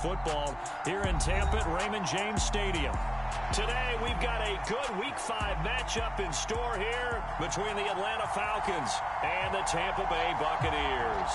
Football here in Tampa at Raymond James Stadium. Today we've got a good Week 5 matchup in store here between the Atlanta Falcons and the Tampa Bay Buccaneers.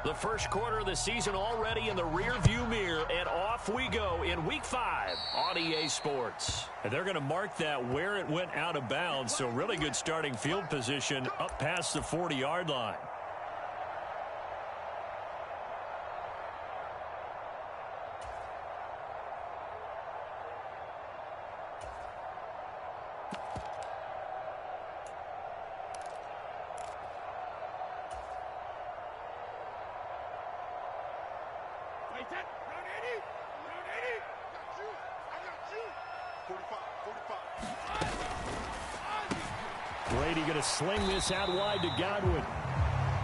The first quarter of the season already in the rear-view mirror, and off we go in Week 5 on EA Sports. And they're going to mark that where it went out of bounds, so really good starting field position up past the 40-yard line. Brady going to sling this out wide to Godwin.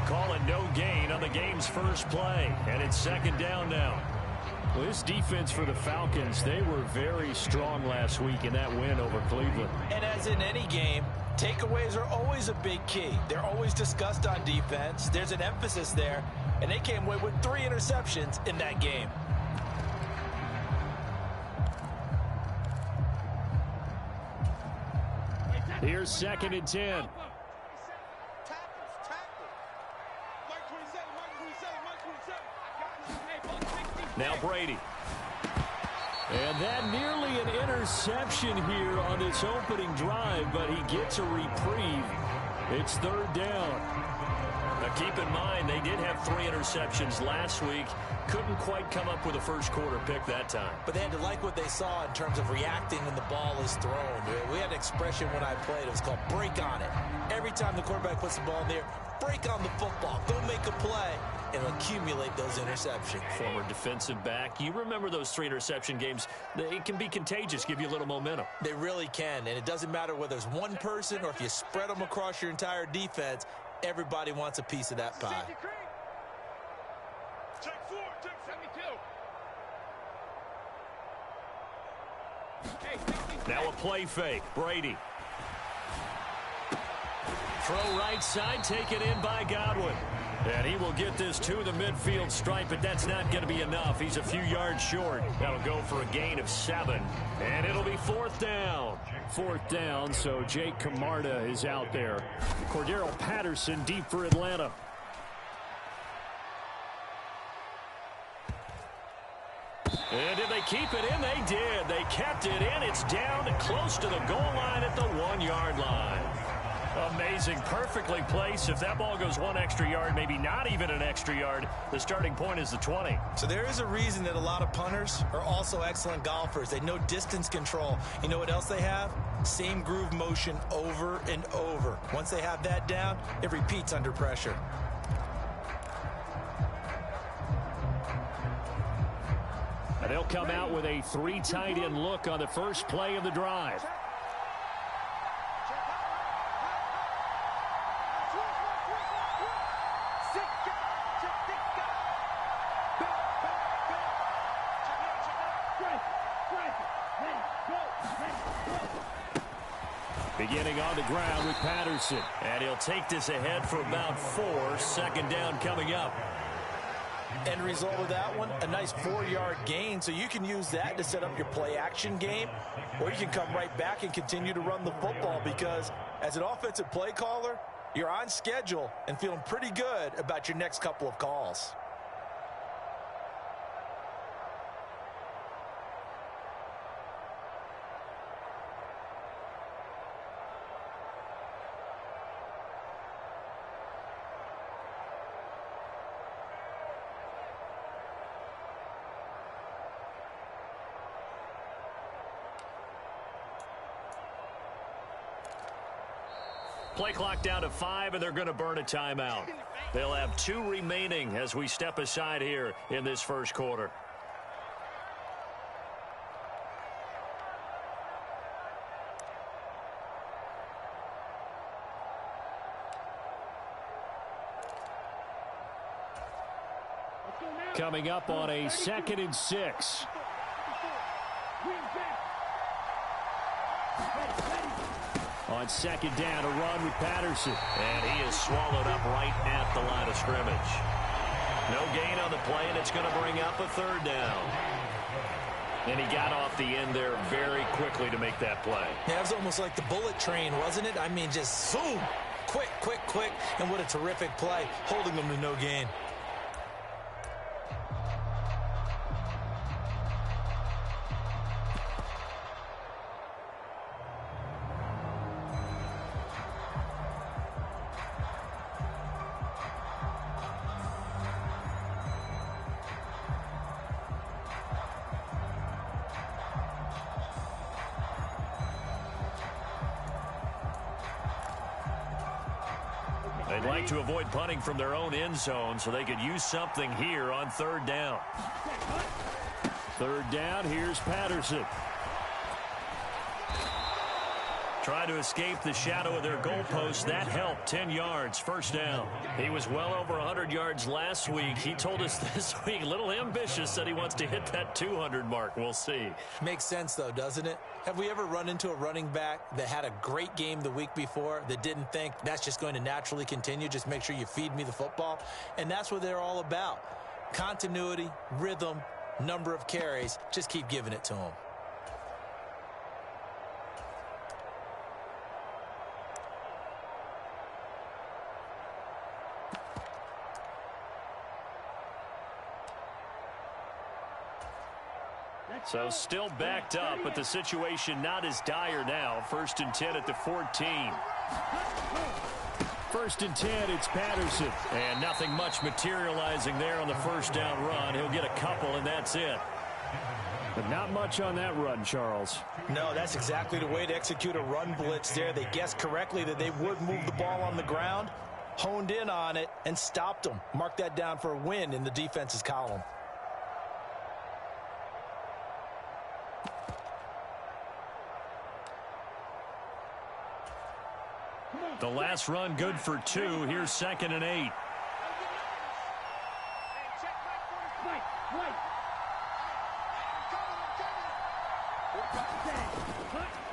Calling no gain on the game's first play. And it's second down now. Well, this defense for the Falcons, they were very strong last week in that win over Cleveland. And as in any game, takeaways are always a big key. They're always discussed on defense. There's an emphasis there. And they came away with 3 interceptions in that game. Here's second and 10. Now Brady. And that nearly an interception here on this opening drive, but he gets a reprieve. It's third down. Now keep in mind, they did have 3 interceptions last week. Couldn't quite come up with a first quarter pick that time. But they had to like what they saw in terms of reacting when the ball is thrown. We had an expression when I played. It was called break on it. Every time the quarterback puts the ball in there, break on the football. Go make a play and accumulate those interceptions. Former defensive back. You remember those 3 interception games. It can be contagious, give you a little momentum. They really can, and it doesn't matter whether it's one person or if you spread them across your entire defense. Everybody wants a piece of that pie. Check 4, check 72. Now a play fake. Brady. Throw right side, taken in by Godwin. And he will get this to the midfield stripe, but that's not going to be enough. He's a few yards short. That'll go for a gain of 7. And it'll be 4th down. 4th down, so Jake Camarda is out there. Cordero Patterson deep for Atlanta. And did they keep it in? They did. They kept it in. It's down close to the goal line at the 1-yard line. Amazing. Perfectly placed. If that ball goes 1 extra yard, maybe not even an extra yard, the starting point is the 20. So there is a reason that a lot of punters are also excellent golfers. They know distance control. You know what else they have? Same groove motion over and over. Once they have that down, it repeats under pressure. And they'll come out with a 3 tight end look on the first play of the drive. Beginning on the ground with Patterson. And he'll take this ahead for about 4. Second down coming up. End result of that one, a nice 4-yard gain. So you can use that to set up your play-action game, or you can come right back and continue to run the football because as an offensive play caller, you're on schedule and feeling pretty good about your next couple of calls. Play clock down to 5, and they're going to burn a timeout. They'll have 2 remaining as we step aside here in this first quarter. Coming up on a 2nd and 6. On 2nd down, a run with Patterson. And he is swallowed up right at the line of scrimmage. No gain on the play, and it's going to bring up a 3rd down. And he got off the end there very quickly to make that play. Yeah, it was almost like the bullet train, wasn't it? I mean, just zoom. Quick, quick, quick. And what a terrific play, holding them to no gain. They'd like to avoid punting from their own end zone so they could use something here on 3rd down. 3rd down, here's Patterson. Trying to escape the shadow of their goalpost. That helped. 10 yards, 1st down. He was well over 100 yards last week. He told us this week, a little ambitious, said he wants to hit that 200 mark. We'll see. Makes sense, though, doesn't it? Have we ever run into a running back that had a great game the week before that didn't think that's just going to naturally continue? Just make sure you feed me the football. And that's what they're all about. Continuity, rhythm, number of carries. Just keep giving it to them. So still backed up, but the situation not as dire now. 1st and 10 at the 14. 1st and 10, it's Patterson. And nothing much materializing there on the 1st down run. He'll get a couple, and that's it. But not much on that run, Charles. No, that's exactly the way to execute a run blitz there. They guessed correctly that they would move the ball on the ground, honed in on it, and stopped them. Mark that down for a win in the defense's column. The last run good for 2. Here's 2nd and 8.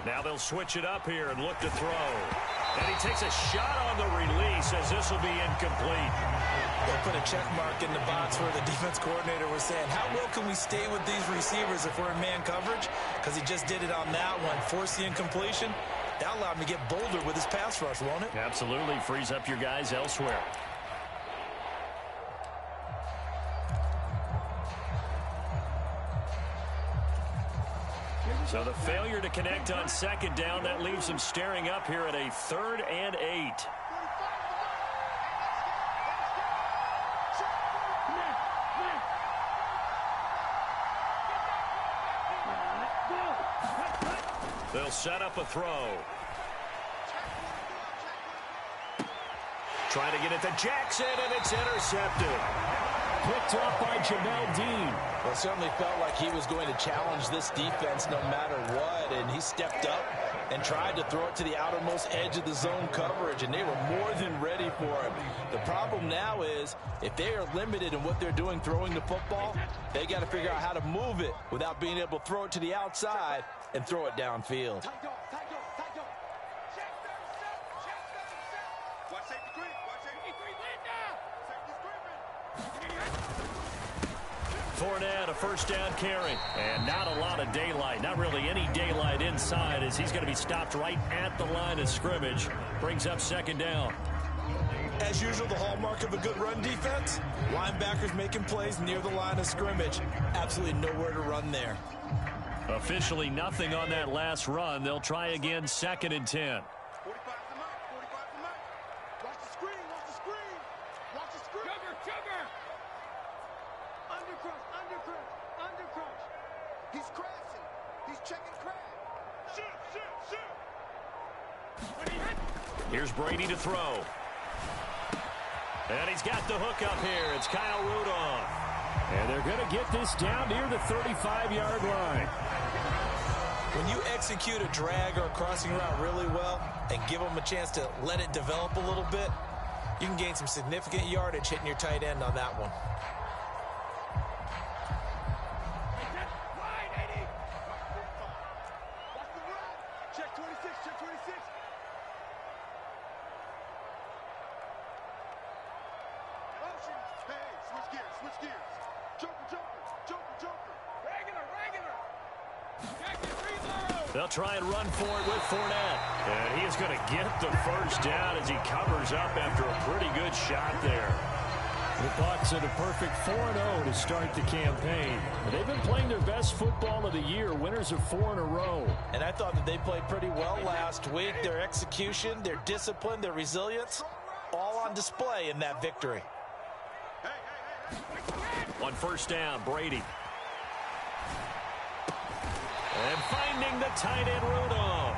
Now they'll switch it up here and look to throw. And he takes a shot on the release as this will be incomplete. They'll put a check mark in the box where the defense coordinator was saying, how well can we stay with these receivers if we're in man coverage? Because he just did it on that one. Force the incompletion. That allowed him to get bolder with his pass rush, won't it? Absolutely. Frees up your guys elsewhere. So the failure to connect on 2nd down, that leaves them staring up here at a 3rd and 8. They'll set up a throw. Trying to get it to Jackson, and it's intercepted. Picked off by Jamel Dean. Well, it certainly felt like he was going to challenge this defense no matter what, and he stepped up and tried to throw it to the outermost edge of the zone coverage, and they were more than ready for him. The problem now is if they are limited in what they're doing throwing the football, they got to figure out how to move it without being able to throw it to the outside and throw it downfield. Fournette, a 1st down carry. And not a lot of daylight. Not really any daylight inside as he's going to be stopped right at the line of scrimmage. Brings up 2nd down. As usual, the hallmark of a good run defense, linebackers making plays near the line of scrimmage. Absolutely nowhere to run there. Officially nothing on that last run. They'll try again 2nd and 10. He's crashing. He's checking crash. Shoot. Here's Brady to throw. And he's got the hook up here. It's Kyle Rudolph. And they're going to get this down near the 35-yard line. When you execute a drag or a crossing route really well and give them a chance to let it develop a little bit, you can gain some significant yardage hitting your tight end on that one. Check 26, check 26. Motion. Hey, switch gears, switch gears. Joker, joker, joker, joker. Regular, regular. Check it, reload. They'll try and run for it with Fournette. And he is going to get the first down as he covers up after a pretty good shot there. The Bucs at a perfect 4-0 to start the campaign. They've been playing their best football of the year, winners of 4 in a row. And I thought that they played pretty well last week. Their execution, their discipline, their resilience, all on display in that victory. On first down, Brady. And finding the tight end, Rudolph.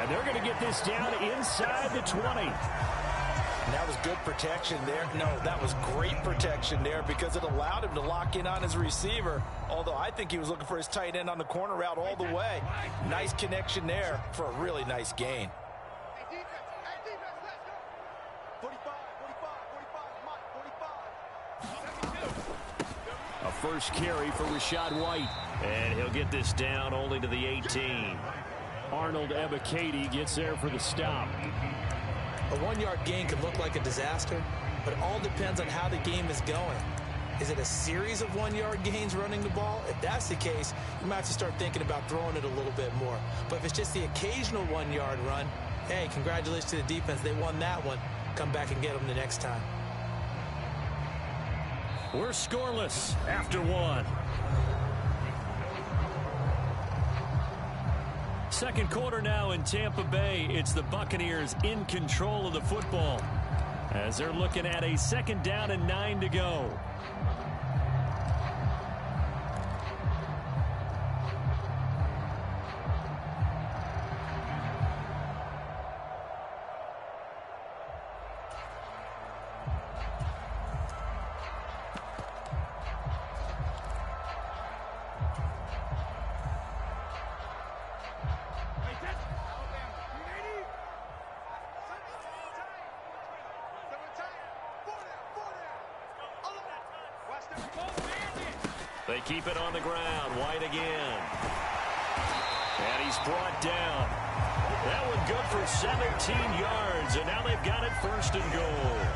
And they're going to get this down inside the 20. And that was good protection there. No, that was great protection there because it allowed him to lock in on his receiver. Although I think he was looking for his tight end on the corner route all the way. Nice connection there for a really nice gain. Hey, defense, let's go. 45, 45, 45, Mike, 45. A first carry for Rachaad White. And he'll get this down only to the 18. Arnold Ebiketie gets there for the stop. A 1-yard gain can look like a disaster, but it all depends on how the game is going. Is it a series of 1-yard gains running the ball? If that's the case, you might have to start thinking about throwing it a little bit more. But if it's just the occasional 1-yard run, hey, congratulations to the defense. They won that one. Come back and get them the next time. We're scoreless after 1. Second quarter now in Tampa Bay. It's the Buccaneers in control of the football as they're looking at a second down and 9 to go. They keep it on the ground. White again. And he's brought down. That one good for 17 yards. And now they've got it first and goal.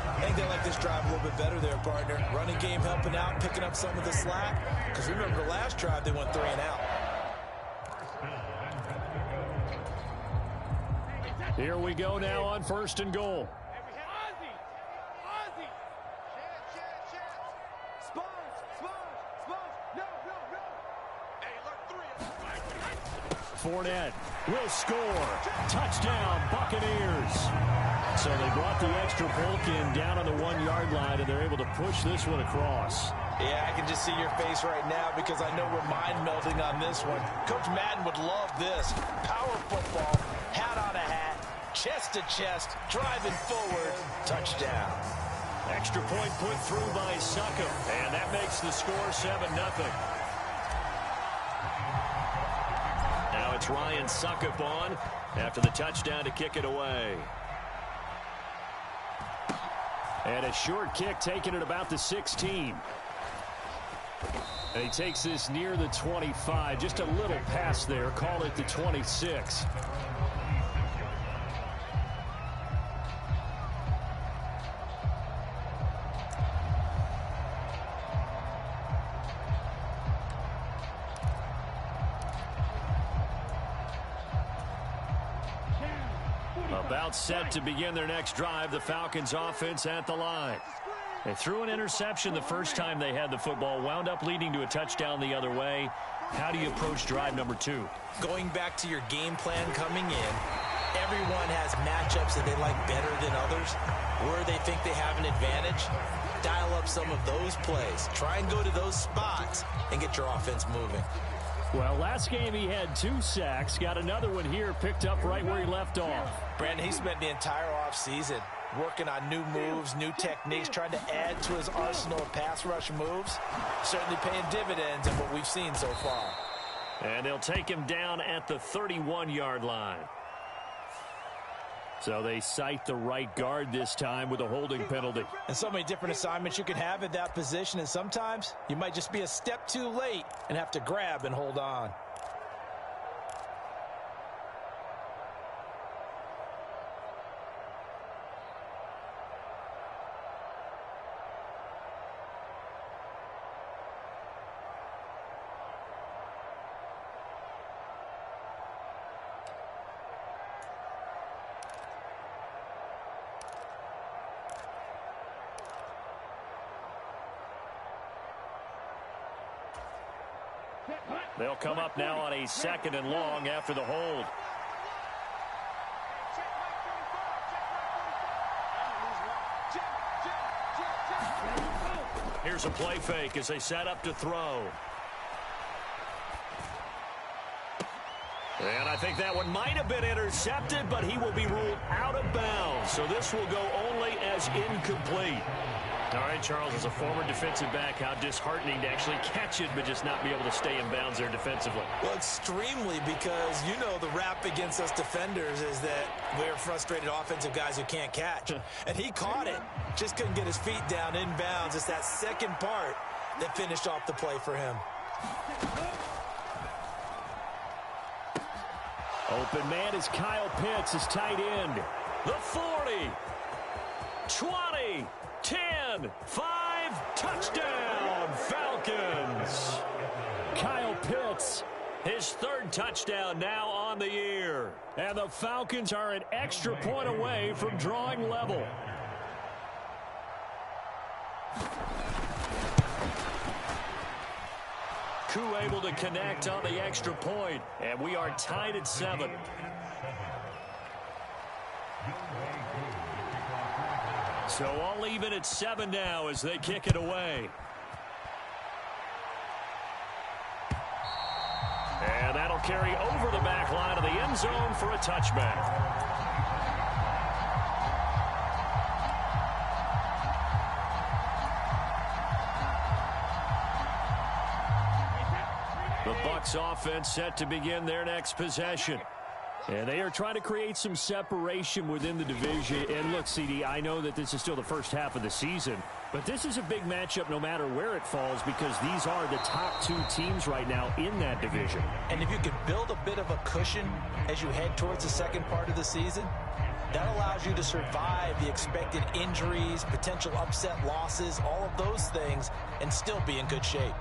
I think they like this drive a little bit better there, partner. Running game helping out, picking up some of the slack. Because remember the last drive, they went 3 and out. Here we go now on first and goal. Fournette will score. Touchdown, Buccaneers. So they brought the extra bulk in down on the 1-yard line, and they're able to push this one across. Yeah, I can just see your face right now because I know we're mind melding on this one. Coach Madden would love this. Power football, hat on a hat, chest to chest, driving forward, touchdown. Extra point put through by Succop, and that makes the score 7-0. Now it's Ryan Succop on after the touchdown to kick it away. And a short kick taken at about the 16. And he takes this near the 25. Just a little pass there. Call it the 26. About set to begin their next drive. The Falcons offense at the line. They threw an interception the first time they had the football, wound up leading to a touchdown the other way. How do you approach drive number 2? Going back to your game plan coming in, everyone has matchups that they like better than others. Where they think they have an advantage, dial up some of those plays. Try and go to those spots and get your offense moving. Well, last game he had 2 sacks. Got another one here, picked up right where he left off. Brandon, he spent the entire offseason working on new moves, new techniques, trying to add to his arsenal of pass rush moves. Certainly paying dividends in what we've seen so far. And they'll take him down at the 31-yard line. So they cite the right guard this time with a holding penalty. And so many different assignments you can have at that position, and sometimes you might just be a step too late and have to grab and hold on. They'll come up now on a 2nd and long after the hold. Here's a play fake as they set up to throw. And I think that one might have been intercepted, but he will be ruled out of bounds. So this will go only as incomplete. All right, Charles, as a former defensive back, how disheartening to actually catch it, but just not be able to stay in bounds there defensively. Well, extremely, because you know the rap against us defenders is that we're frustrated offensive guys who can't catch. And he caught it, just couldn't get his feet down in bounds. It's that second part that finished off the play for him. Open man is Kyle Pitts, his tight end. The 40, 20, 10, 5, touchdown, Falcons. Kyle Pitts, his 3rd touchdown now on the year. And the Falcons are an extra point away from drawing level. Koo able to connect on the extra point, and we are tied at 7. So all even at 7 now as they kick it away. And that'll carry over the back line of the end zone for a touchback. The Bucs offense set to begin their next possession. And they are trying to create some separation within the division. And look, CD, I know that this is still the first half of the season, but this is a big matchup no matter where it falls because these are the top 2 teams right now in that division. And if you can build a bit of a cushion as you head towards the second part of the season, that allows you to survive the expected injuries, potential upset losses, all of those things, and still be in good shape.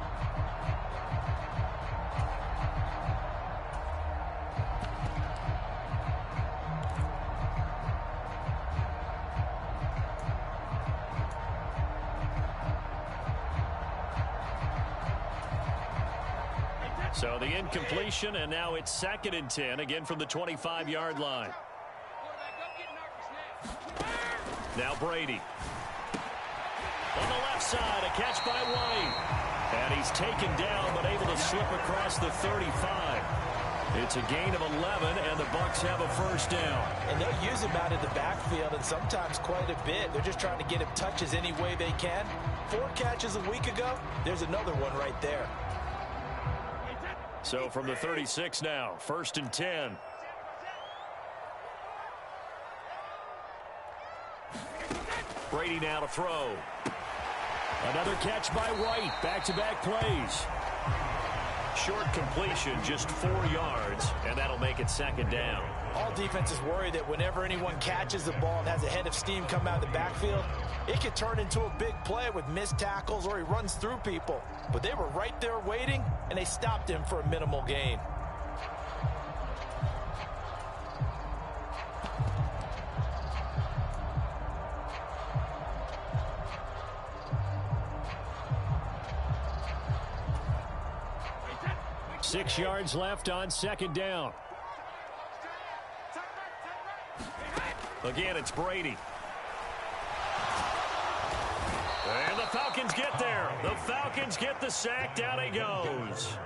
So the incompletion, and now it's 2nd and 10, again from the 25-yard line. Now Brady. On the left side, a catch by White. And he's taken down, but able to slip across the 35. It's a gain of 11, and the Bucs have a first down. And they'll use him out of the backfield, and sometimes quite a bit. They're just trying to get him touches any way they can. 4 catches a week ago, there's another one right there. So from the 36 now, 1st and 10. Brady now to throw. Another catch by White. Back-to-back plays. Short completion, just 4 yards, and that'll make it 2nd down. All defenses worry that whenever anyone catches the ball and has a head of steam come out of the backfield, it could turn into a big play with missed tackles or he runs through people. But they were right there waiting, and they stopped him for a minimal gain. Six yards left on 2nd down. Again, it's Brady. And the Falcons get there. The Falcons get the sack. Down he goes.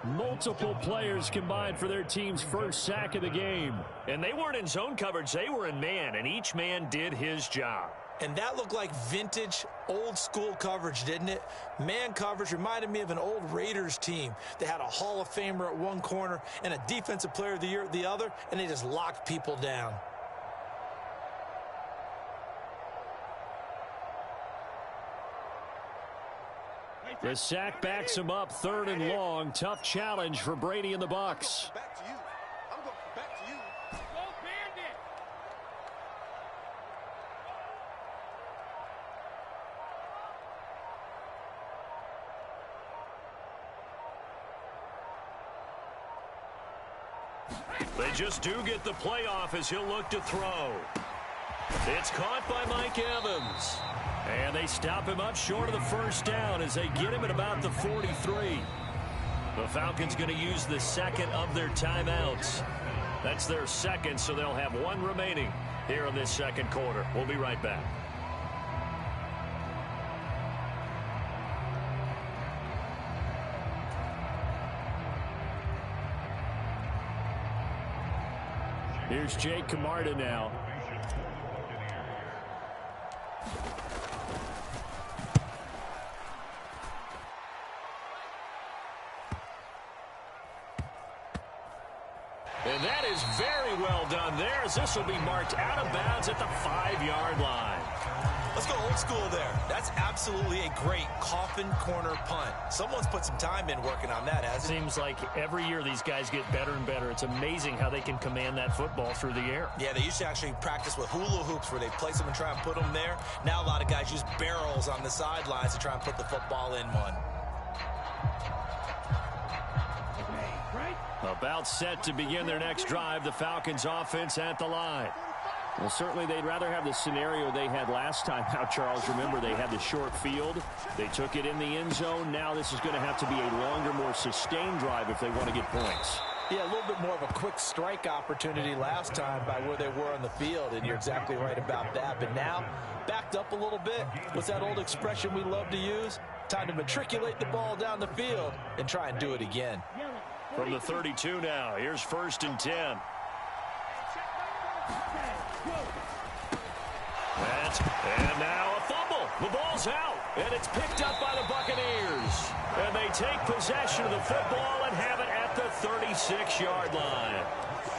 Multiple players combined for their team's first sack of the game. And they weren't in zone coverage. They were in man, and each man did his job. And that looked like vintage, old-school coverage, didn't it? Man coverage reminded me of an old Raiders team. They had a Hall of Famer at one corner and a Defensive Player of the Year at the other, and they just locked people down. The sack backs him up, 3rd and long. Tough challenge for Brady and the Bucs. Back to you. I'm going back to you. Go Bandit! They just do get the playoff as he'll look to throw. It's caught by Mike Evans. And they stop him up short of the first down as they get him at about the 43. The Falcons going to use the second of their timeouts. That's their second, so they'll have one remaining here in this second quarter. We'll be right back. Here's Jake Camarda now. And that is very well done there, as this will be marked out of bounds at the 5-yard line. Let's go old school there. That's absolutely a great coffin corner punt. Someone's put some time in working on that, hasn't it? Seems like every year these guys get better and better. It's amazing how they can command that football through the air. Yeah, they used to actually practice with hula hoops where they place them and try and put them there. Now a lot of guys use barrels on the sidelines to try and put the football in one. About set to begin their next drive, the Falcons offense at the line. Well, certainly they'd rather have the scenario they had last time. Now, Charles, remember they had the short field. They took it in the end zone. Now this is going to have to be a longer, more sustained drive if they want to get points. Yeah, a little bit more of a quick strike opportunity last time by where they were on the field, and you're exactly right about that. But now, backed up a little bit. What's that old expression we love to use? Time to matriculate the ball down the field and try and do it again. From the 32 now, here's 1st and 10. And now a fumble. The ball's out, and it's picked up by the Buccaneers. And they take possession of the football and have it at the 36-yard line.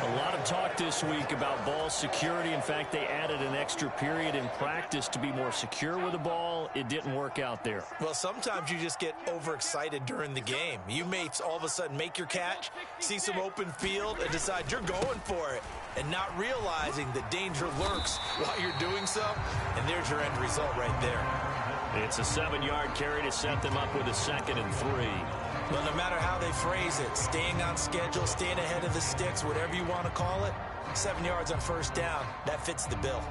A lot of talk this week about ball security. In fact, they added an extra period in practice to be more secure with the ball. It didn't work out there. Well, sometimes you just get overexcited during the game. You may all of a sudden make your catch, see some open field, and decide you're going for it, and not realizing that danger lurks while you're doing so. And there's your end result right there. It's a 7-yard carry to set them up with a 2nd and 3. Well, no matter how they phrase it, staying on schedule, staying ahead of the sticks, whatever you want to call it, 7 yards on 1st down, that fits the bill.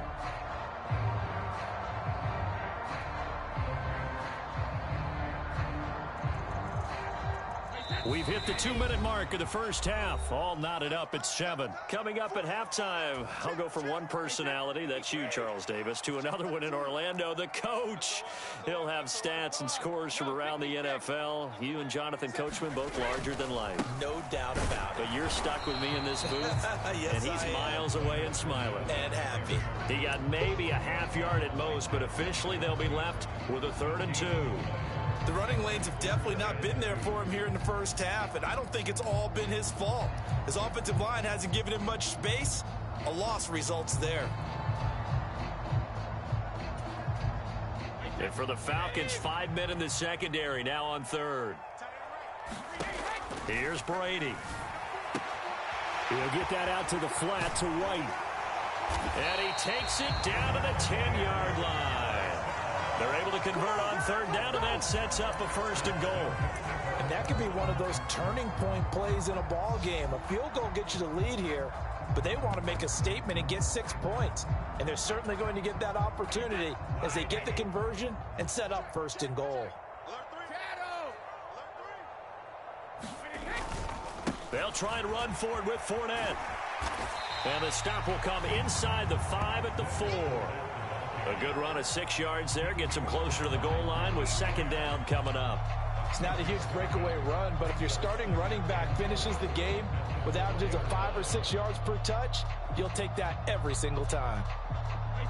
We've hit the 2-minute mark of the first half. All knotted up at 7. Coming up at halftime, I'll go from one personality, that's you, Charles Davis, to another one in Orlando, the coach. He'll have stats and scores from around the NFL. You and Jonathan Coachman, both larger than life. No doubt about it. But you're stuck with me in this booth, yes, and he's miles away and smiling. And happy. He got maybe a half yard at most, but officially they'll be left with a 3rd and 2. The running lanes have definitely not been there for him here in the first half, and I don't think it's all been his fault. His offensive line hasn't given him much space. A loss results there. And for the Falcons, 5 men in the secondary, now on 3rd. Here's Brady. He'll get that out to the flat to White. And he takes it down to the 10-yard line. They're able to convert on 3rd down, and that sets up a 1st and goal. And that could be one of those turning point plays in a ball game. A field goal gets you the lead here, but they want to make a statement and get 6 points. And they're certainly going to get that opportunity as they get the conversion and set up 1st and goal. They'll try and run forward with Fournette. And the stop will come inside the 5 at the 4. A good run of 6 yards there. Gets him closer to the goal line with 2nd down coming up. It's not a huge breakaway run, but if your starting running back finishes the game with averages of 5 or 6 yards per touch, you'll take that every single time.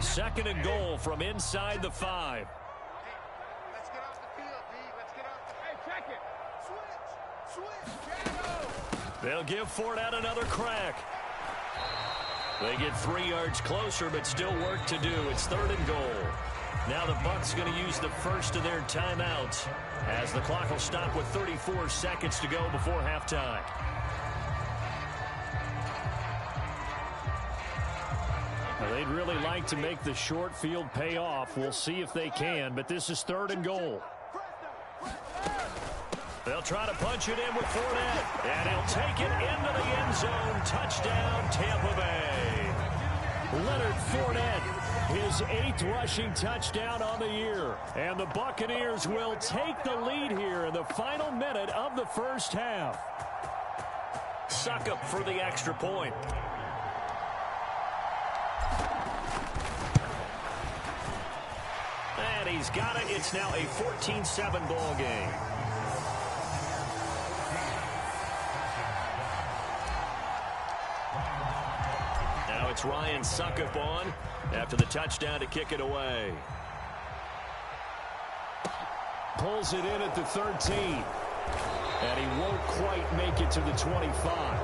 2nd and goal from inside the 5. Let's get off the field, D. Let's get off the field. Hey, check it. Switch. Shadow. They'll give Fournette another crack. They get 3 yards closer, but still work to do. It's 3rd and goal. Now the Bucs going to use the first of their timeouts as the clock will stop with 34 seconds to go before halftime. Now they'd really like to make the short field pay off. We'll see if they can, but this is 3rd and goal. They'll try to punch it in with Fournette, and he'll take it into the end zone. Touchdown, Tampa Bay. Leonard Fournette, his 8th rushing touchdown on the year. And the Buccaneers will take the lead here in the final minute of the first half. Succop for the extra point. And he's got it. It's now a 14-7 ball game. It's Ryan Succop on after the touchdown to kick it away. Pulls it in at the 13. And he won't quite make it to the 25.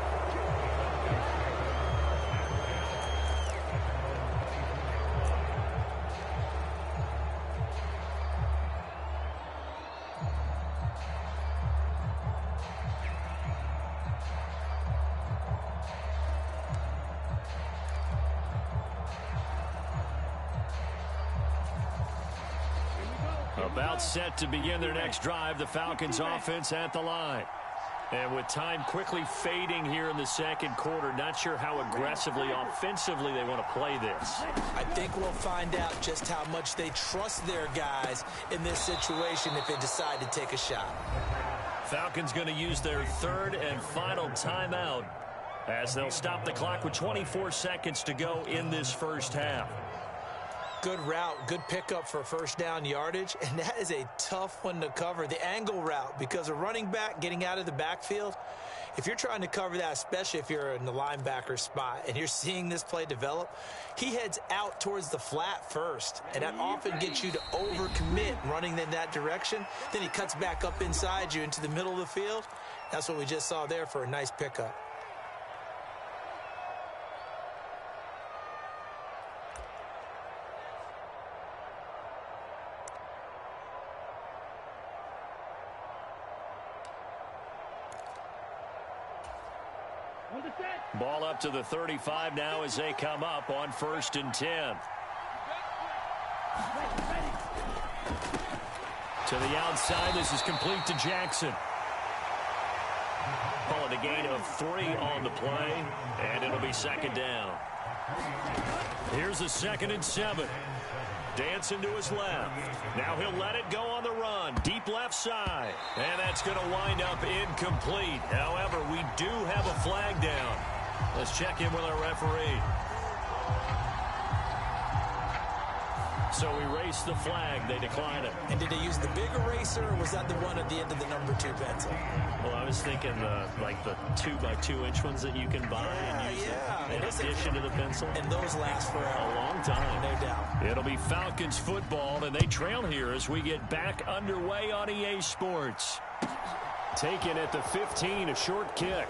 About set to begin their next drive, the Falcons offense at the line. And with time quickly fading here in the 2nd quarter, not sure how aggressively, offensively they want to play this. I think we'll find out just how much they trust their guys in this situation if they decide to take a shot. Falcons going to use their 3rd and final timeout as they'll stop the clock with 24 seconds to go in this first half. Good route, good pickup for first down yardage, and that is a tough one to cover, the angle route, because a running back getting out of the backfield, if you're trying to cover that, especially if you're in the linebacker spot and you're seeing this play develop, he heads out towards the flat first, and that often gets you to overcommit running in that direction. Then he cuts back up inside you into the middle of the field. That's what we just saw there for a nice pickup. Ball up to the 35 now as they come up on 1st and 10. To the outside, this is complete to Jackson. Calling a gain of 3 on the play, and it'll be 2nd down. Here's a 2nd and 7. Dancing to his left. Now he'll let it go on the run. Deep left side. And that's going to wind up incomplete. However, we do have a flag down. Let's check in with our referee. So we race the flag. They decline it. And did they use the big eraser, or was that the one at the end of the number 2 pencil? Well, I was thinking like the 2x2-inch ones that you can buy and use in addition to the pencil. And those last for a long time. No doubt. It'll be Falcons football, and they trail here as we get back underway on EA Sports. Taken at the 15, a short kick.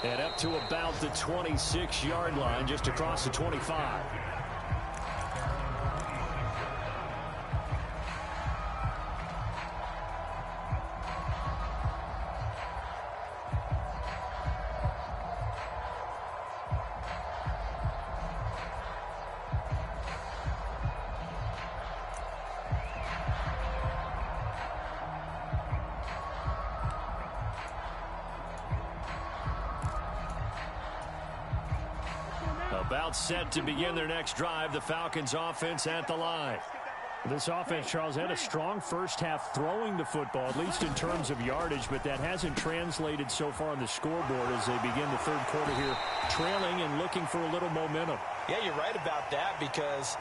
And up to about the 26-yard line, just across the 25. About set to begin their next drive, the Falcons offense at the line. This offense, Charles, had a strong first half throwing the football, at least in terms of yardage, but that hasn't translated so far on the scoreboard as they begin the 3rd quarter here, trailing and looking for a little momentum. Yeah, you're right about that because,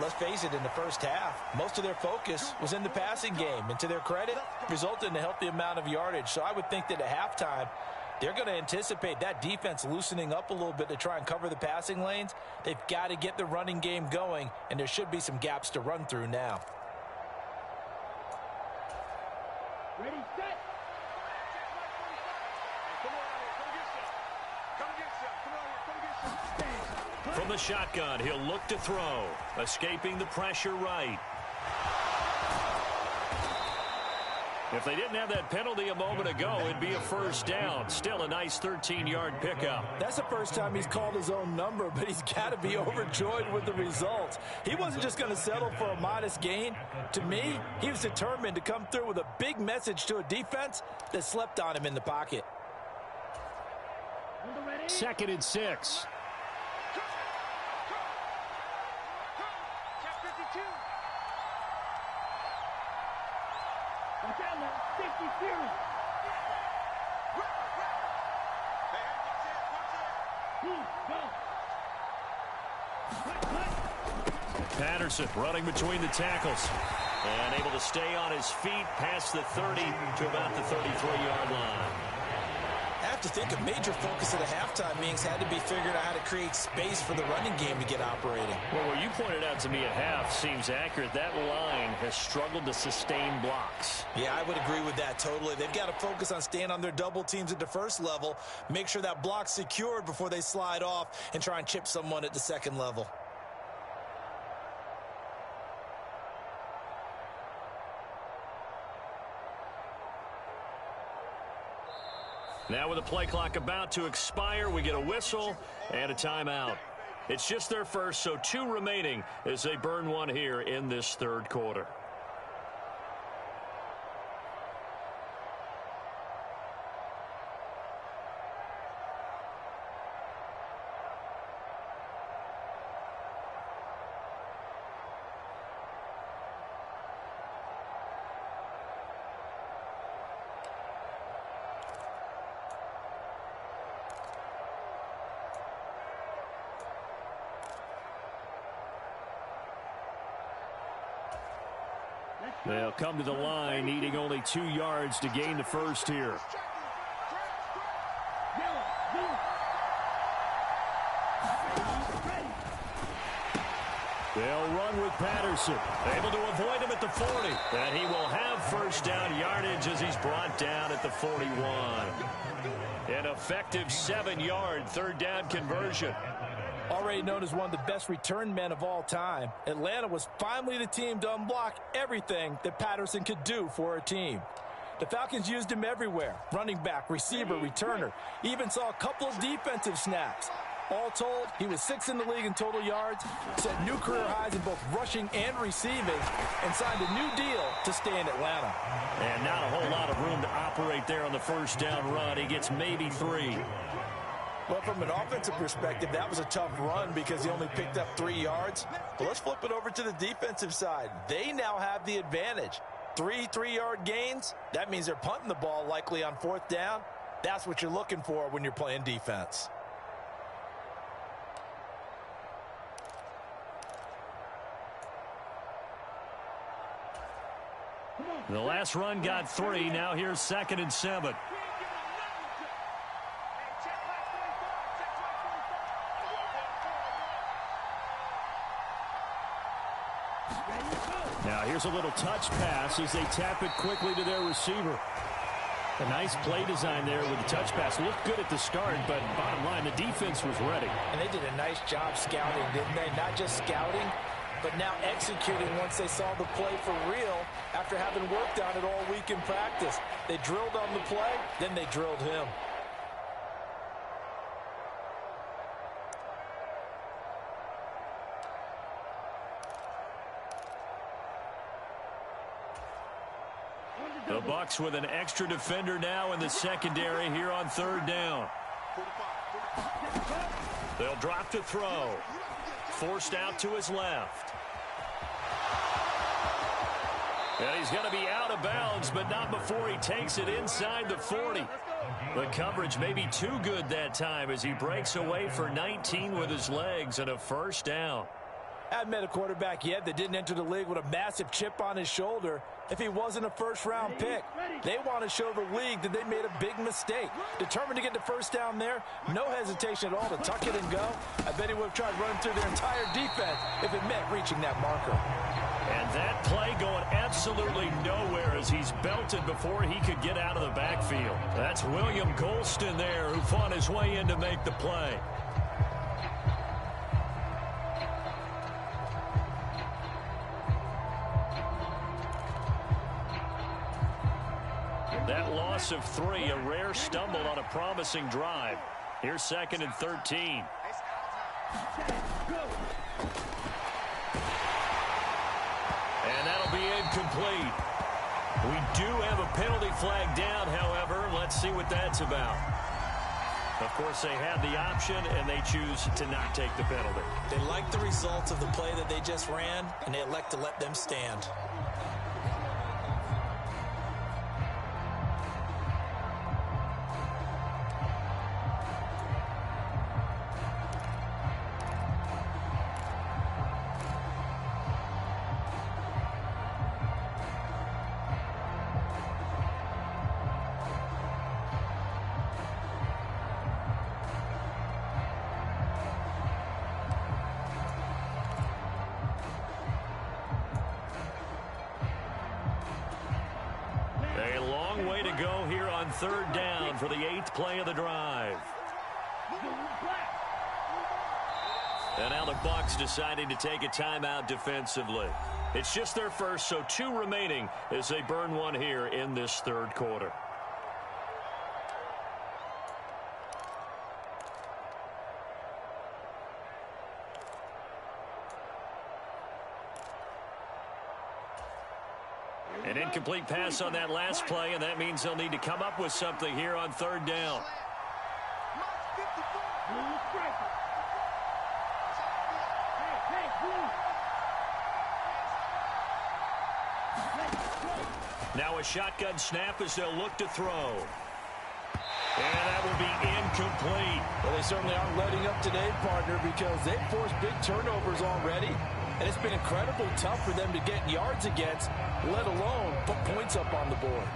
let's face it, in the first half, most of their focus was in the passing game. And to their credit, resulted in a healthy amount of yardage. So I would think that at halftime, they're going to anticipate that defense loosening up a little bit to try and cover the passing lanes. They've got to get the running game going, and there should be some gaps to run through now. Ready, set. From the shotgun, he'll look to throw. Escaping the pressure right. If they didn't have that penalty a moment ago, it'd be a first down. Still a nice 13-yard pickup. That's the first time he's called his own number, but he's got to be overjoyed with the results. He wasn't just going to settle for a modest gain. To me, he was determined to come through with a big message to a defense that slept on him in the pocket. 2nd and 6. Patterson running between the tackles and able to stay on his feet past the 30 to about the 33-yard line. I have to think a major focus of the halftime meetings had to be figuring out how to create space for the running game to get operating. Well, what you pointed out to me at half seems accurate. That line has struggled to sustain blocks. Yeah, I would agree with that totally. They've got to focus on staying on their double teams at the first level, make sure that block's secured before they slide off and try and chip someone at the second level. Now with the play clock about to expire, we get a whistle and a timeout. It's just their first, so 2 remaining as they burn one here in this third quarter. They'll come to the line, needing only 2 yards to gain the first here. They'll run with Patterson, able to avoid him at the 40. And he will have first down yardage as he's brought down at the 41. An effective 7-yard third down conversion. Already known as one of the best return men of all time, Atlanta was finally the team to unblock everything that Patterson could do for a team. The Falcons used him everywhere: running back, receiver, returner. Even saw a couple of defensive snaps. All told, he was 6th in the league in total yards, set new career highs in both rushing and receiving, and signed a new deal to stay in Atlanta. And not a whole lot of room to operate there on the first down run. He gets maybe 3. Well, from an offensive perspective, that was a tough run because he only picked up 3 yards. But let's flip it over to the defensive side. They now have the advantage. 3 3-yard gains, that means they're punting the ball likely on 4th down. That's what you're looking for when you're playing defense. The last run got 3. Now here's 2nd and 7. Now here's a little touch pass as they tap it quickly to their receiver. A nice play design there with the touch pass. Looked good at the start, but bottom line, the defense was ready. And they did a nice job scouting, didn't they? Not just scouting, but now executing once they saw the play for real after having worked on it all week in practice. They drilled on the play, then they drilled him. The Bucs with an extra defender now in the secondary here on 3rd down. They'll drop to throw. Forced out to his left. And he's going to be out of bounds, but not before he takes it inside the 40. The coverage may be too good that time as he breaks away for 19 with his legs and a first down. I haven't met a quarterback yet that didn't enter the league with a massive chip on his shoulder if he wasn't a first-round pick. They want to show the league that they made a big mistake. Determined to get the first down there, no hesitation at all to tuck it and go. I bet he would have tried running through their entire defense if it meant reaching that marker. And that play going absolutely nowhere as he's belted before he could get out of the backfield. That's William Golston there who fought his way in to make the play. That loss of 3, a rare stumble on a promising drive. Here's 2nd and 13. And that'll be incomplete. We do have a penalty flag down, however. Let's see what that's about. Of course, they had the option, and they choose to not take the penalty. They like the results of the play that they just ran, and they elect to let them stand. A long way to go here on 3rd down for the 8th play of the drive. And now the Bucs deciding to take a timeout defensively. It's just their first, so 2 remaining as they burn one here in this 3rd quarter. An incomplete pass on that last play, and that means they'll need to come up with something here on 3rd down. Now a shotgun snap as they'll look to throw. And that will be incomplete. Well, they certainly aren't letting up today, partner, because they've forced big turnovers already. And it's been incredibly tough for them to get yards against, let alone put points up on the board.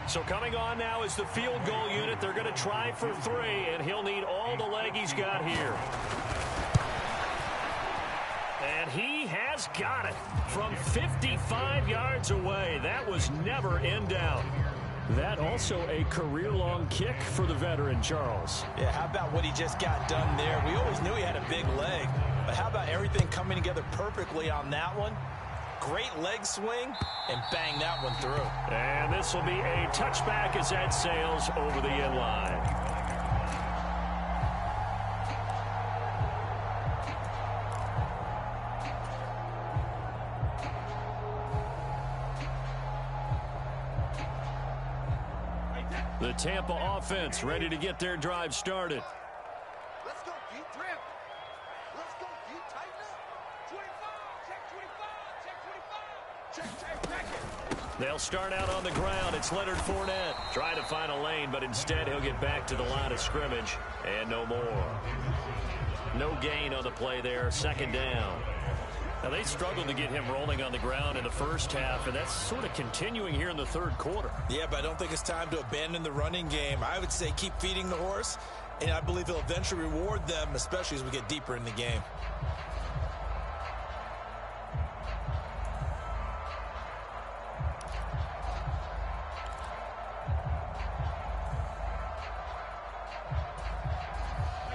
So coming on now is the field goal unit. They're going to try for 3, and he'll need all the leg he's got here. And he has got it from 55 yards away. That was never in doubt. That also a career-long kick for the veteran, Charles. Yeah, how about what he just got done there? We always knew he had a big leg, but how about everything coming together perfectly on that one? Great leg swing, and bang that one through. And this will be a touchback as that sails over the end line. The Tampa offense ready to get their drive started. Let's go, D. Tramp. Let's go, D. Tighten up. 25. Check 25. Check 25. Check it. They'll start out on the ground. It's Leonard Fournette. Trying to find a lane, but instead he'll get back to the line of scrimmage. And no more. No gain on the play there. 2nd down. Now, they struggled to get him rolling on the ground in the first half, and that's sort of continuing here in the 3rd quarter. Yeah, but I don't think it's time to abandon the running game. I would say keep feeding the horse, and I believe he'll eventually reward them, especially as we get deeper in the game.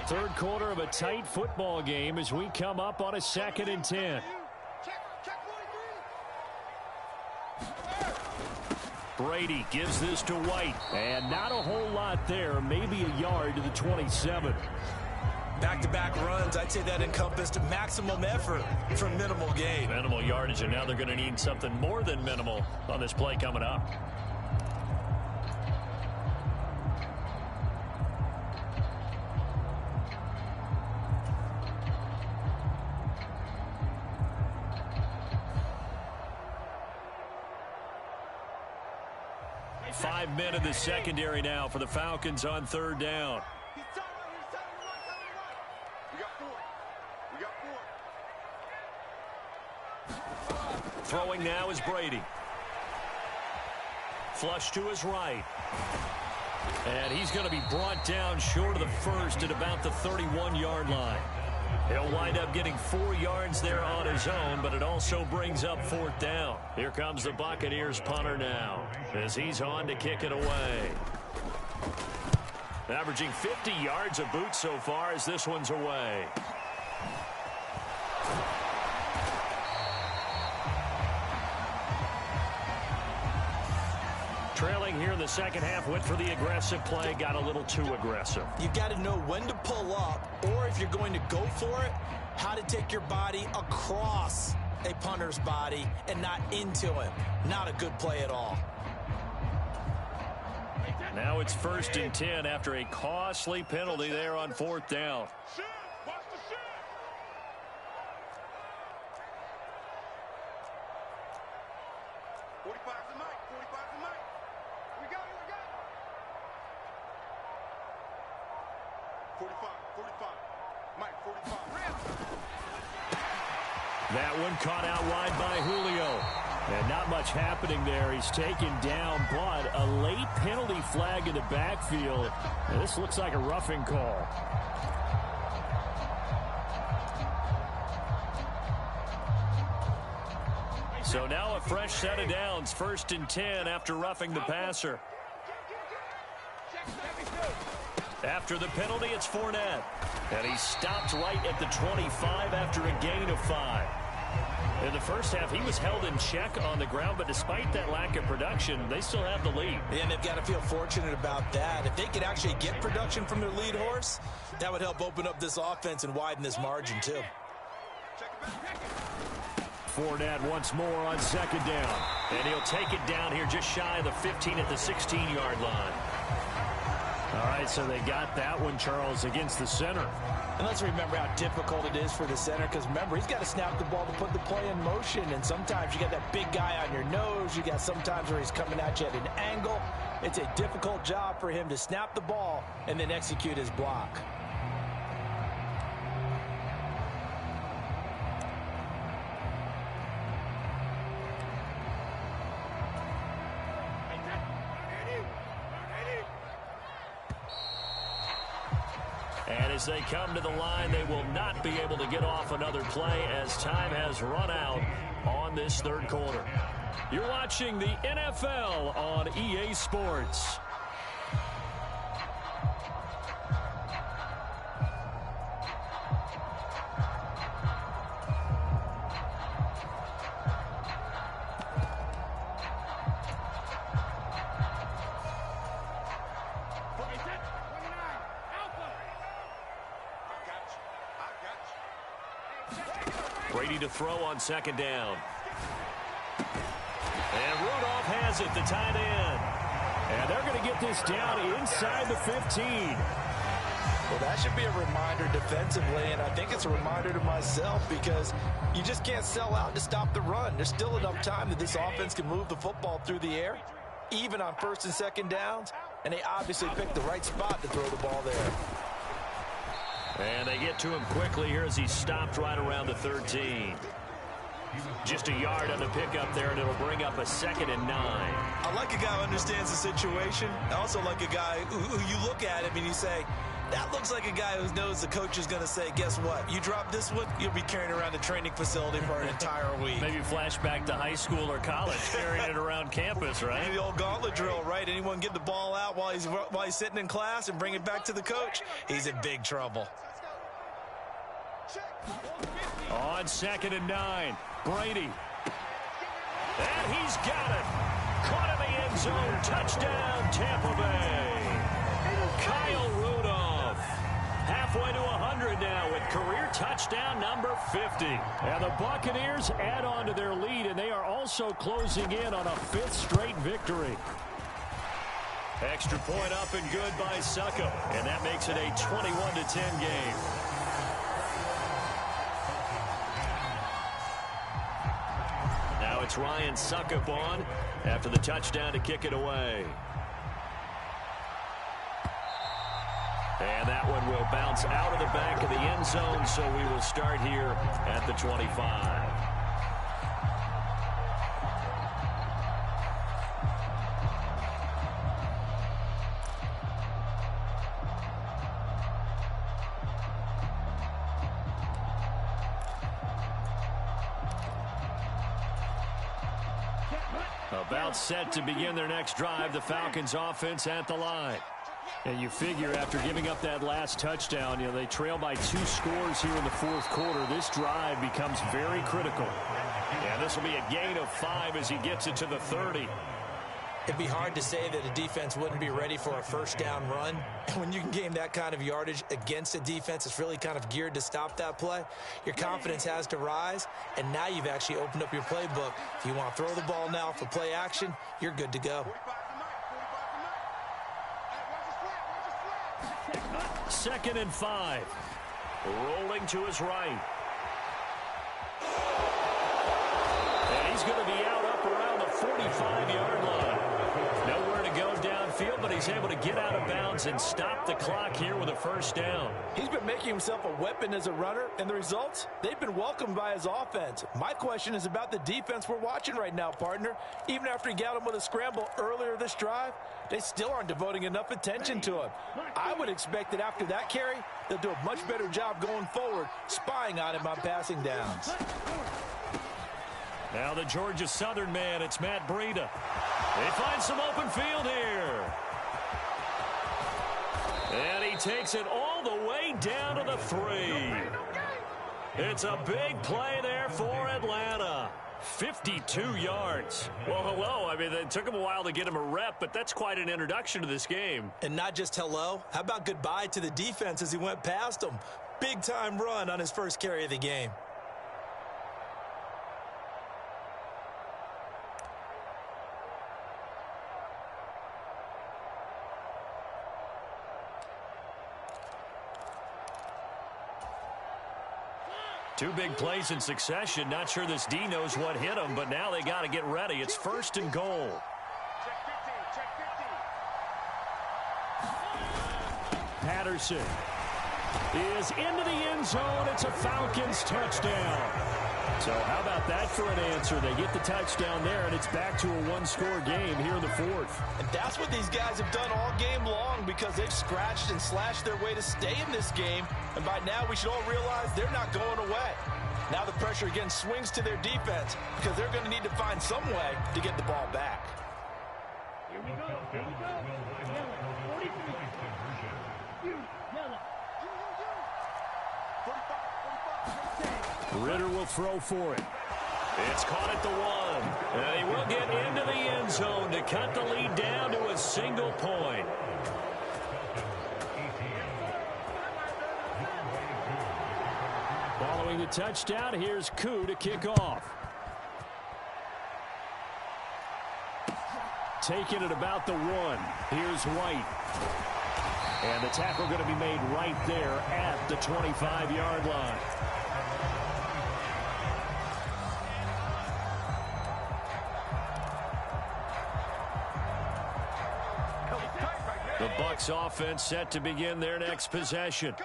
Third quarter of a tight football game as we come up on a 2nd and 10. Brady gives this to White, and not a whole lot there, maybe a yard to the 27. Back-to-back runs, I'd say that encompassed maximum effort for minimal gain. Minimal yardage, and now they're going to need something more than minimal on this play coming up. 5 men in the secondary now for the Falcons on 3rd down. We got 4. We got 4. Throwing now is Brady. Flush to his right. And he's going to be brought down short of the first at about the 31-yard line. He'll wind up getting 4 yards there on his own, but it also brings up 4th down. Here comes the Buccaneers punter now as he's on to kick it away. Averaging 50 yards a boot so far as this one's away. Trailing here in the second half, went for the aggressive play, got a little too aggressive. You've got to know when to pull up, or if you're going to go for it, how to take your body across a punter's body and not into him. Not a good play at all. Now it's 1st and 10 after a costly penalty there on 4th down. Shoot! Watch the shoot! 45's the mic. 45's the mic. We got it. 45. Mike, 45. That one caught out wide by Julio. And not much happening there. He's taken down, but a late penalty flag in the backfield. And this looks like a roughing call. So now a fresh set of downs. 1st and 10 after roughing the passer. After the penalty, it's Fournette. And he stopped right at the 25 after a gain of 5. In the first half, he was held in check on the ground, but despite that lack of production, they still have the lead. And they've got to feel fortunate about that. If they could actually get production from their lead horse, that would help open up this offense and widen this margin, too. Fournette once more on 2nd down. And he'll take it down here just shy of the 15 at the 16-yard line. All right, so they got that one, Charles, against the center. And let's remember how difficult it is for the center, because remember, he's got to snap the ball to put the play in motion, and sometimes you got that big guy on your nose. You got sometimes where he's coming at you at an angle. It's a difficult job for him to snap the ball and then execute his block. And as they come to the line, they will not be able to get off another play as time has run out on this 3rd quarter. You're watching the NFL on EA Sports. Brady to throw on 2nd down. And Rudolph has it, the tight end. And they're going to get this down inside the 15. Well, that should be a reminder defensively, and I think it's a reminder to myself, because you just can't sell out to stop the run. There's still enough time that this offense can move the football through the air, even on 1st and 2nd downs, and they obviously picked the right spot to throw the ball there. And they get to him quickly here as he stopped right around the 13. Just a yard on the pickup there, and it'll bring up a 2nd and 9. I like a guy who understands the situation. I also like a guy who you look at him and you say, that looks like a guy who knows the coach is going to say, guess what? You drop this one, you'll be carrying around the training facility for an entire week. Maybe flashback to high school or college, carrying it around campus, right? The old gauntlet drill, right? Anyone get the ball out while he's sitting in class and bring it back to the coach? He's in big trouble. On 2nd and 9, Brady. And he's got it. Caught in the end zone. Touchdown, Tampa Bay. Kyle Rudolph. Halfway to 100 now with career touchdown number 50. And the Buccaneers add on to their lead, and they are also closing in on a 5th straight victory. Extra point up and good by Succop. And that makes it a 21-10 game. Now it's Ryan Succop on after the touchdown to kick it away. And that one will bounce out of the back of the end zone, so we will start here at the 25. About set to begin their next drive, the Falcons offense at the line. And you figure after giving up that last touchdown, they trail by 2 scores here in the fourth quarter. This drive becomes very critical. And this will be a gain of 5 as he gets it to the 30. It'd be hard to say that a defense wouldn't be ready for a first down run. When you can gain that kind of yardage against a defense that's really kind of geared to stop that play, your confidence has to rise, and now you've actually opened up your playbook. If you want to throw the ball now for play action, you're good to go. 2nd and 5. Rolling to his right. And he's going to be out up around the 45-yard line. Nowhere to go downfield, but he's able to get out of bounds and stop the clock here with a first down. He's been making himself a weapon as a runner, and the results, they've been welcomed by his offense. My question is about the defense we're watching right now, partner. Even after he got him with a scramble earlier this drive, they still aren't devoting enough attention to him. I would expect that after that carry, they'll do a much better job going forward, spying on him on passing downs. Now the Georgia Southern man, it's Matt Breida. They find some open field here. And he takes it all the way down to the 3. It's a big play there for Atlanta. 52 yards. Well, hello. I mean, it took him a while to get him a rep, but that's quite an introduction to this game. And not just hello. How about goodbye to the defense as he went past him? Big-time run on his first carry of the game. Two big plays in succession. Not sure this D knows what hit him, but now they got to get ready. It's 1st and goal. Patterson is into the end zone. It's a Falcons touchdown. So how about that for an answer? They get the touchdown there, and it's back to a 1-score game here in the 4th. And that's what these guys have done all game long because they've scratched and slashed their way to stay in this game. And by now, we should all realize they're not going away. Now the pressure again swings to their defense because they're going to need to find some way to get the ball back. Here we go. Here we go. 43. Yellow. Ritter will throw for it. It's caught at the 1. And he will get into the end zone to cut the lead down to a single point. Following the touchdown, here's Koo to kick off. Taking it about the 1. Here's White. And the tackle going to be made right there at the 25-yard line. The Bucs offense set to begin their next possession.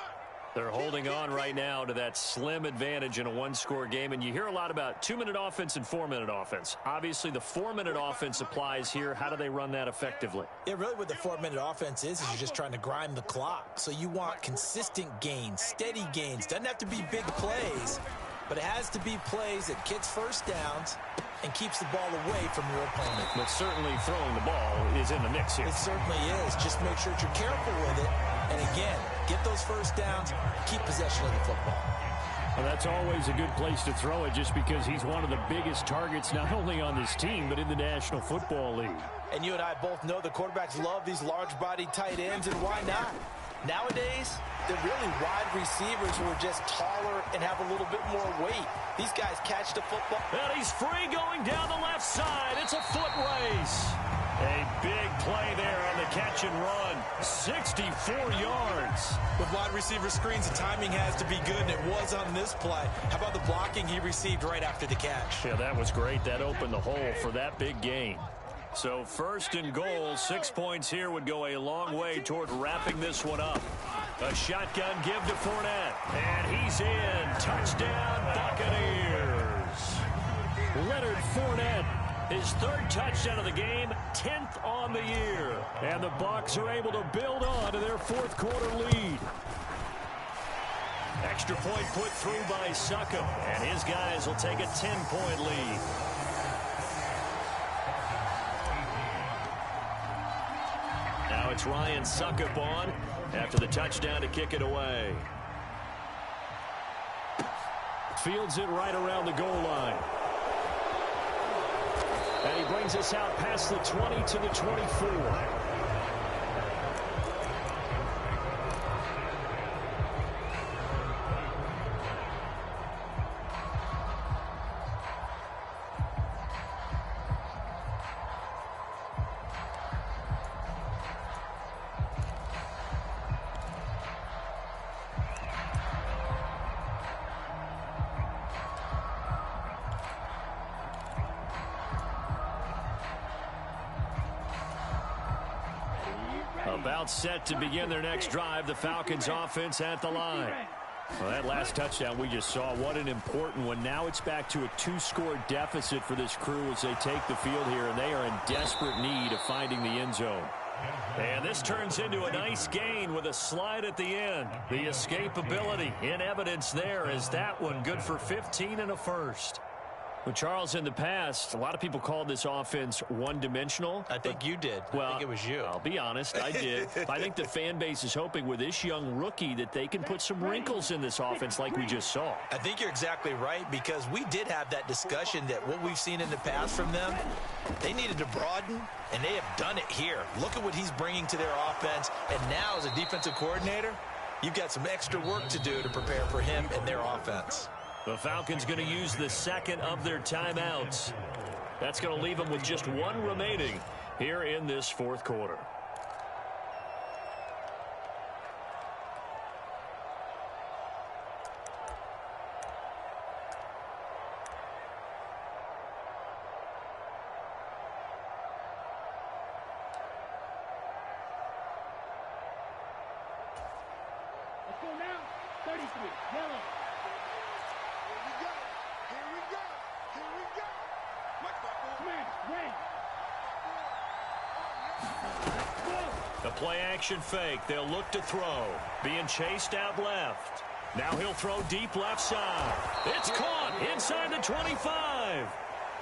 They're holding on right now to that slim advantage in a 1-score game. And you hear a lot about 2-minute offense and 4-minute offense. Obviously, the 4-minute offense applies here. How do they run that effectively? Yeah, really what the 4-minute offense is you're just trying to grind the clock. So you want consistent gains, steady gains. Doesn't have to be big plays, but it has to be plays that gets first downs and keeps the ball away from your opponent. But certainly throwing the ball is in the mix here. It certainly is. Just make sure that you're careful with it. And again, get those first downs, keep possession of the football. Well, that's always a good place to throw it just because he's one of the biggest targets not only on this team but in the National Football League. And you and I both know the quarterbacks love these large-bodied tight ends, and why not? Nowadays, they're really wide receivers who are just taller and have a little bit more weight. These guys catch the football. And he's free going down the left side. It's a foot race. A big play there on the catch and run. 64 yards. With wide receiver screens, the timing has to be good, and it was on this play. How about the blocking he received right after the catch? Yeah, that was great. That opened the hole for that big gain. So 1st and goal, 6 points here would go a long way toward wrapping this one up. A shotgun give to Fournette. And he's in. Touchdown, Buccaneers. Leonard Fournette, his third touchdown of the game, 10th on the year. And the Bucs are able to build on to their fourth quarter lead. Extra point put through by Succop. And his guys will take a 10-point lead. Now it's Ryan Succop on after the touchdown to kick it away. Fields it right around the goal line. And he brings us out past the 20 to the 24. About set to begin their next drive. The Falcons offense at the line. Well, that last touchdown we just saw, what an important one. Now it's back to a 2-score deficit for this crew as they take the field here, and they are in desperate need of finding the end zone. And this turns into a nice gain with a slide at the end. The escapability in evidence there is that one good for 15 and a first. Well, Charles, in the past, a lot of people called this offense one-dimensional. I think you did. Well, I think it was you. I'll be honest, I did. I think the fan base is hoping with this young rookie that they can put some wrinkles in this offense like we just saw. I think you're exactly right, because we did have that discussion that what we've seen in the past from them, they needed to broaden, and they have done it here. Look at what he's bringing to their offense, and now as a defensive coordinator, you've got some extra work to do to prepare for him and their offense. The Falcons going to use the second of their timeouts. That's going to leave them with just one remaining here in this fourth quarter. Let's go now. 33, yellow. The play action fake. They'll look to throw. Being chased out left. Now he'll throw deep left side. It's caught inside the 25.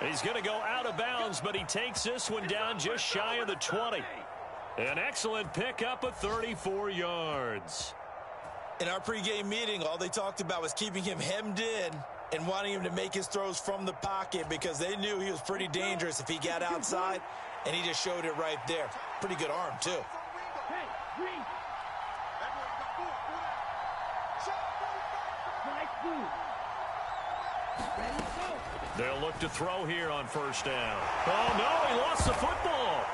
He's going to go out of bounds, but he takes this one down just shy of the 20. An excellent pickup of 34 yards. In our pregame meeting, all they talked about was keeping him hemmed in and wanting him to make his throws from the pocket, because they knew he was pretty dangerous if he got outside, and he just showed it right there. Pretty good arm, too. Hey, green. Nice move. Ready to go. They'll look to throw here on first down. Oh, no, he lost the football.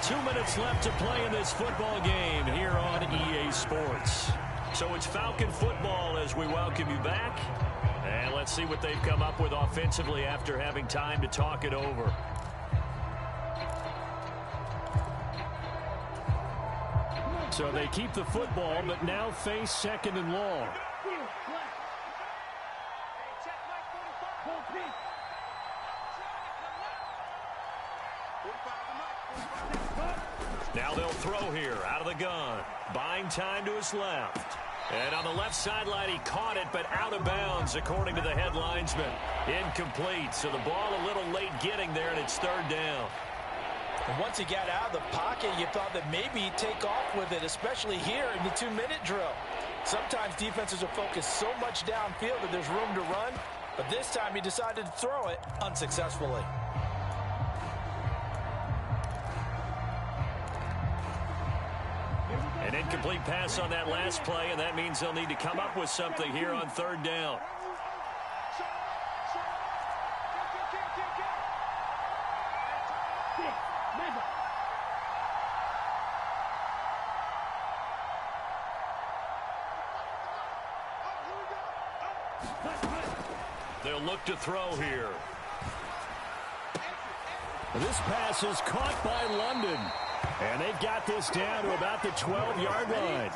2 minutes left to play in this football game here on EA Sports. So it's Falcon football as we welcome you back. And let's see what they've come up with offensively after having time to talk it over. So they keep the football, but now face second and long. Now they'll throw here out of the gun. Buying time to his left. And on the left sideline, he caught it, but out of bounds, according to the head linesman. Incomplete, so the ball a little late getting there, and it's third down. And once he got out of the pocket, you thought that maybe he'd take off with it, especially here in the 2-minute drill. Sometimes defenses are focused so much downfield that there's room to run, but this time he decided to throw it unsuccessfully. An incomplete pass on that last play, and that means they'll need to come up with something here on third down. They'll look to throw here. This pass is caught by London. And they've got this down to about the 12-yard line.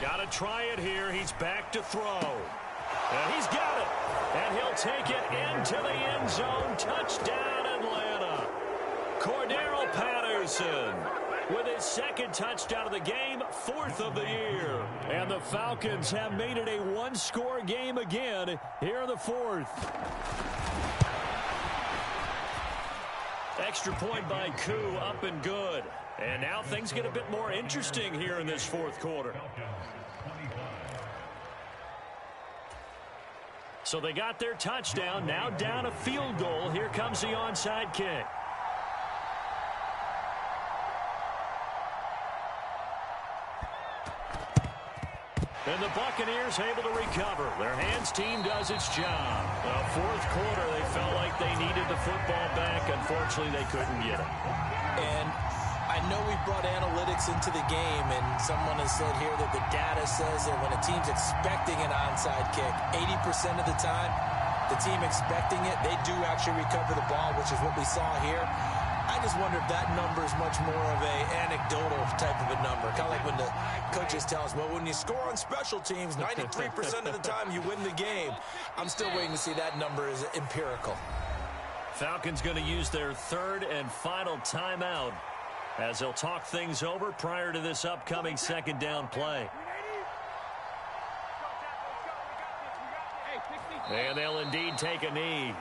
Got to try it here. He's back to throw. And he's got it. And he'll take it into the end zone. Touchdown, Atlanta. Cordero Patterson with his second touchdown of the game, fourth of the year. And the Falcons have made it a one-score game again here in the fourth. Extra point by Koo, up and good. And now things get a bit more interesting here in this fourth quarter. So they got their touchdown, now down a field goal. Here comes the onside kick. And the Buccaneers able to recover. Their hands team does its job. Fourth quarter, they felt like they needed the football back. Unfortunately, they couldn't get it. And I know we brought analytics into the game, and someone has said here that the data says that when a team's expecting an onside kick, 80% of the time, the team expecting it, they do actually recover the ball, which is what we saw here. I just wonder if that number is much more of a anecdotal type of a number. Kind of like when the coaches tell us, well, when you score on special teams, 93% of the time you win the game. I'm still waiting to see that number is empirical. Falcons going to use their third and final timeout as they'll talk things over prior to this upcoming second down play. And they'll indeed take a knee.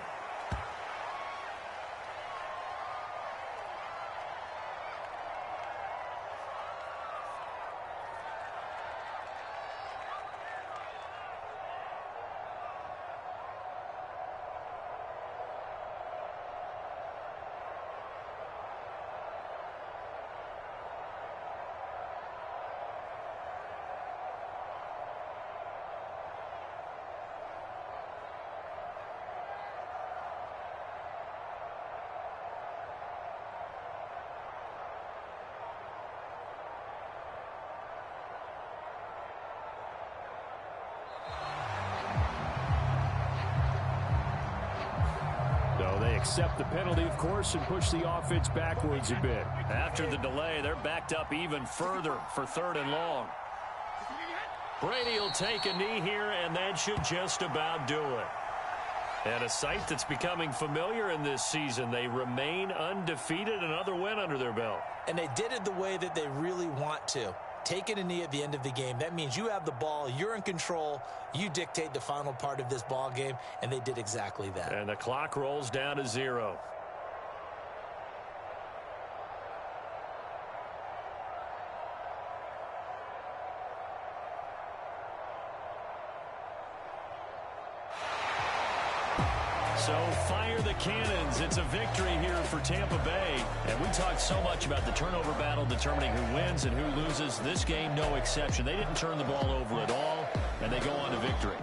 They accept the penalty, of course, and push the offense backwards a bit. After the delay, they're backed up even further for third and long. Brady will take a knee here, and that should just about do it. And a sight that's becoming familiar in this season. They remain undefeated, another win under their belt. And they did it the way that they really want to. Taking a knee at the end of the game, that means you have the ball, you're in control, you dictate the final part of this ball game, and they did exactly that. And the clock rolls down to 0. So fire the cannons. It's a victory here for Tampa Bay. And we talked so much about the turnover battle determining who wins and who loses. This game, no exception. They didn't turn the ball over at all, and they go on to victory.